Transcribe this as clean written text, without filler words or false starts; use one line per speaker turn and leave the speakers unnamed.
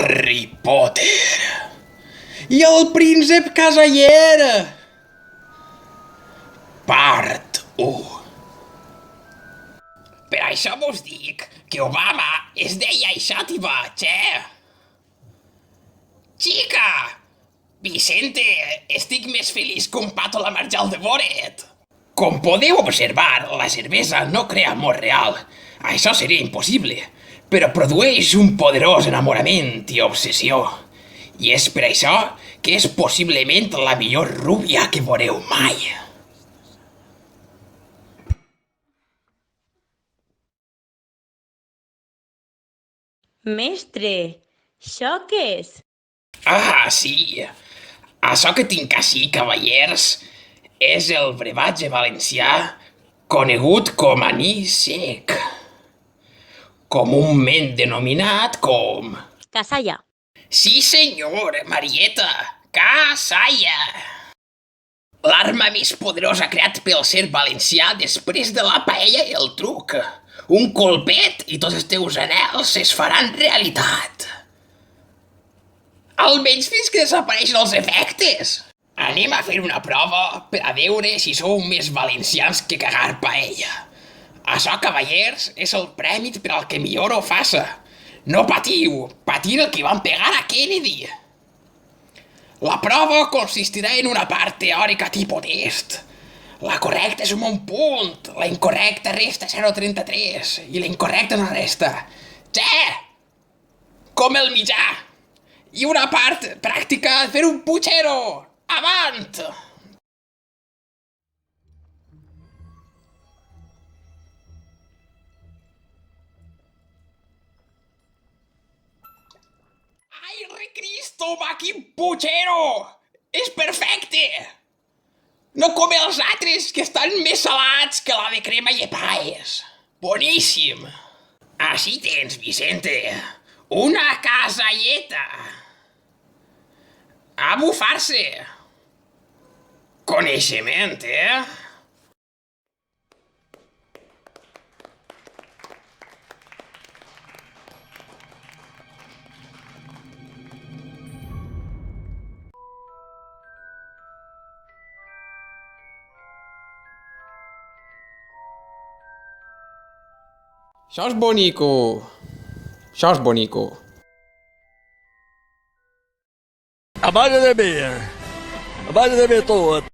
Harry Potter i el príncep Casaller. Part 1. Per això vos dic que Obama es deia Xàtiva, che. Xica! Vicente, estic més feliç que un pato a la marjal de Boret. Com podeu observar, la cervesa no crea amor real. Això seria impossible, però produeix un poderós enamorament i obsessió. I és per això que és possiblement la millor rúbia que veureu mai.
Mestre, això què és?
Ah, sí. Això que tinc així, cavallers, és el brevatge valencià conegut com anís sec, comunament denominat com...
Casalla.
Sí, senyor, Marieta, casalla. L'arma més poderosa creat pel ser valencià després de la paella i el truc. Un colpet i tots els teus anhels es faran realitat. Almenys fins que desapareixen els efectes. Anem a fer una prova per a veure si sou més valencians que cagar paella. Això, cavallers, és el premi per al que millor ho faça. No patiu, patir el que van pegar a Kennedy. La prova consistirà en una part teòrica tipus test. La correcta és un punt, la incorrecta resta 0,33 i la incorrecta no resta. Che! Com el mitjà. I una part pràctica de fer un putxero. Avant! Ai, recristo, ma quin putxero! És perfecte! No com els altres, que estan més salats que la de crema llepalles. Boníssim! Així tens, Vicente. Una casalleta. A bufar-se. Coneixement, eh? Això és bonico. Això és bonico.
A base de beer. A base de beer tot.